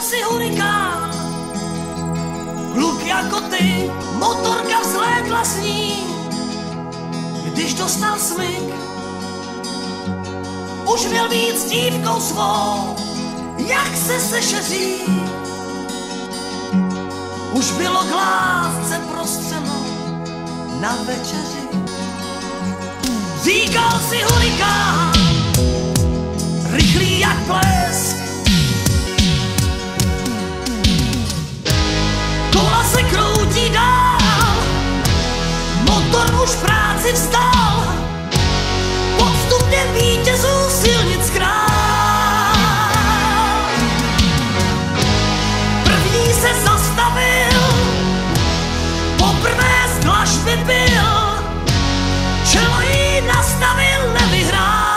si hurikán, kluk jako ty, motorka vzlétla s ní. Když dostal smyk, už měl být s dívkou svou, jak se sešeří. Už bylo k lásce prostřeno na večeři. Říkal si hurikán, rychlý jak blesk. Kola se kroutí dál, motor už práci vzdal. Podstupně vítězů silnic král. První se zastavil, poprvé z dlažby byl, čelo jí nastavil, nevyhrál.